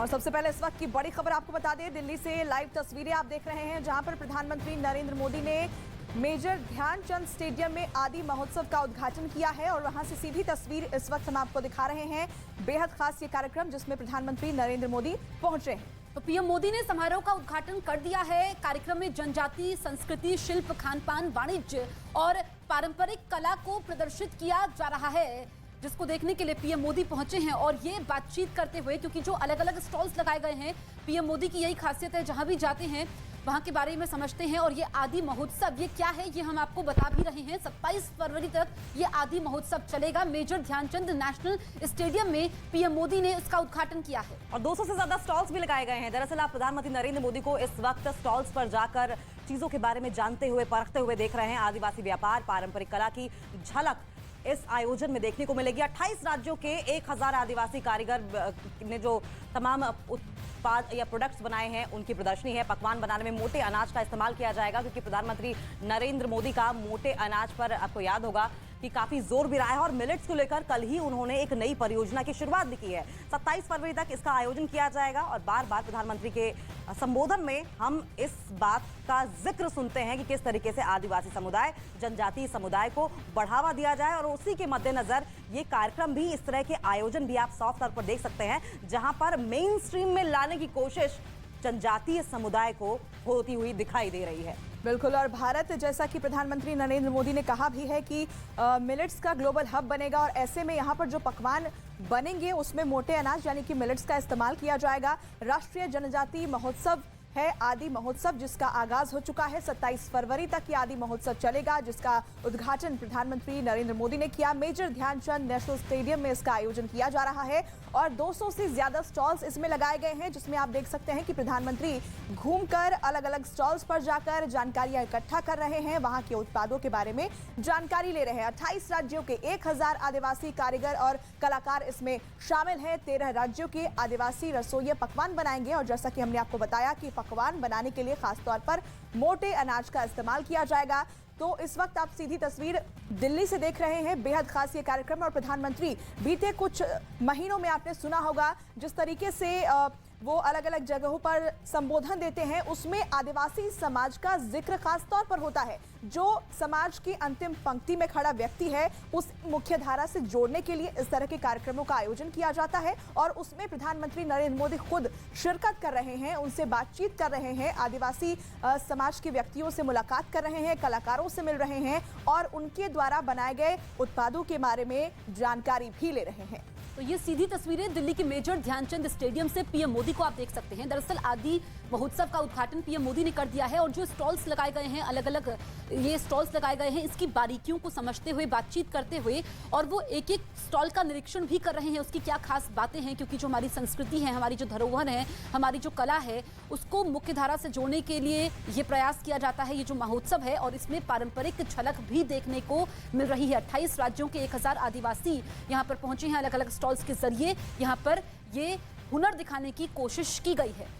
और सबसे पहले इस वक्त की बड़ी खबर आपको बता दें, दिल्ली से लाइव तस्वीरें आप देख रहे हैं जहां पर प्रधानमंत्री नरेंद्र मोदी ने मेजर ध्यानचंद स्टेडियम में आदि महोत्सव का उद्घाटन किया है और वहां से सीधी तस्वीर इस वक्त हम आपको दिखा रहे हैं। बेहद खास ये कार्यक्रम जिसमें प्रधानमंत्री नरेंद्र मोदी पहुंचे हैं। तो पीएम मोदी ने समारोह का उद्घाटन कर दिया है। कार्यक्रम में जनजाति, संस्कृति, शिल्प, खान-पान, वाणिज्य और पारंपरिक कला को प्रदर्शित किया जा रहा है, जिसको देखने के लिए पीएम मोदी पहुंचे हैं। और ये बातचीत करते हुए, क्योंकि जो अलग अलग स्टॉल्स लगाए गए हैं, पीएम मोदी की यही खासियत है, जहां भी जाते हैं वहां के बारे में समझते हैं। और ये आदि महोत्सव ये क्या है ये हम आपको बता भी रहे हैं। 27 फरवरी तक ये आदि महोत्सव चलेगा। मेजर ध्यानचंद नेशनल स्टेडियम में पीएम मोदी ने इसका उद्घाटन किया है और 200 से ज्यादा स्टॉल्स भी लगाए गए हैं। दरअसल आप प्रधानमंत्री नरेंद्र मोदी को इस वक्त स्टॉल्स पर जाकर चीजों के बारे में जानते हुए, परखते हुए देख रहे हैं। आदिवासी व्यापार, पारंपरिक कला की झलक इस आयोजन में देखने को मिलेगी। 28 राज्यों के 1000 आदिवासी कारीगर ने जो तमाम उत्पाद या प्रोडक्ट्स बनाए हैं उनकी प्रदर्शनी है। पकवान बनाने में मोटे अनाज का इस्तेमाल किया जाएगा, क्योंकि प्रधानमंत्री नरेंद्र मोदी का मोटे अनाज पर आपको याद होगा कि काफी जोर भी रहा है। और मिलेट्स को लेकर कल ही उन्होंने एक नई परियोजना की शुरुआत भी की है। 27 फरवरी तक इसका आयोजन किया जाएगा और बार बार प्रधानमंत्री के संबोधन में हम इस बात का जिक्र सुनते हैं कि किस तरीके से आदिवासी समुदाय, जनजातीय समुदाय को बढ़ावा दिया जाए। और उसी के मद्देनजर ये कार्यक्रम भी, इस तरह के आयोजन भी आप साफ तौर पर देख सकते हैं, जहां पर मेन स्ट्रीम में लाने की कोशिश जनजातीय समुदाय को होती हुई दिखाई दे रही है। बिल्कुल। और भारत, जैसा कि प्रधानमंत्री नरेंद्र मोदी ने कहा भी है कि मिलेट्स का ग्लोबल हब बनेगा और ऐसे में यहाँ पर जो पकवान बनेंगे उसमें मोटे अनाज यानी कि मिलेट्स का इस्तेमाल किया जाएगा। राष्ट्रीय जनजातीय महोत्सव है आदि महोत्सव, जिसका आगाज हो चुका है। 27 फरवरी तक ये आदि महोत्सव चलेगा, जिसका उद्घाटन प्रधानमंत्री नरेंद्र मोदी ने किया। मेजर ध्यानचंद नेशनल स्टेडियम में इसका आयोजन किया जा रहा है और 200 से ज्यादा स्टॉल्स इसमें लगाए गए हैं, जिसमें आप देख सकते हैं कि प्रधानमंत्री घूमकर अलग अलग स्टॉल्स पर जाकर जानकारियां इकट्ठा कर रहे हैं, वहां के उत्पादों के बारे में जानकारी ले रहे हैं। 28 राज्यों के 1000 आदिवासी कारीगर और कलाकार इसमें शामिल हैं। 13 राज्यों के आदिवासी रसोइये पकवान बनाएंगे और जैसा कि हमने आपको बताया कि पकवान बनाने के लिए खासतौर पर मोटे अनाज का इस्तेमाल किया जाएगा। तो इस वक्त आप सीधी तस्वीर दिल्ली से देख रहे हैं। बेहद खास ये कार्यक्रम और प्रधानमंत्री बीते कुछ महीनों में आपने सुना होगा जिस तरीके से वो अलग अलग जगहों पर संबोधन देते हैं, उसमें आदिवासी समाज का जिक्र खास तौर पर होता है। जो समाज की अंतिम पंक्ति में खड़ा व्यक्ति है उस मुख्य धारा से जोड़ने के लिए इस तरह के कार्यक्रमों का आयोजन किया जाता है और उसमें प्रधानमंत्री नरेंद्र मोदी खुद शिरकत कर रहे हैं, उनसे बातचीत कर रहे हैं, आदिवासी समाज के व्यक्तियों से मुलाकात कर रहे हैं, कलाकारों से मिल रहे हैं और उनके द्वारा बनाए गए उत्पादों के बारे में जानकारी भी ले रहे हैं। तो ये सीधी तस्वीरें दिल्ली के मेजर ध्यानचंद स्टेडियम से पीएम मोदी को आप देख सकते हैं। दरअसल आदि महोत्सव का उद्घाटन पीएम मोदी ने कर दिया है और जो स्टॉल्स लगाए गए हैं, अलग अलग ये स्टॉल्स लगाए गए हैं, इसकी बारीकियों को समझते हुए, बातचीत करते हुए, और वो एक एक स्टॉल का निरीक्षण भी कर रहे हैं, उसकी क्या खास बातें हैं, क्योंकि जो हमारी संस्कृति है, हमारी जो धरोहर है, हमारी जो कला है, उसको मुख्य धारा से जोड़ने के लिए ये प्रयास किया जाता है। ये जो महोत्सव है और इसमें पारंपरिक झलक भी देखने को मिल रही है। 28 राज्यों के 1000 आदिवासी यहाँ पर पहुंचे हैं। अलग अलग स्टॉल्स के जरिए यहाँ पर ये हुनर दिखाने की कोशिश की गई है।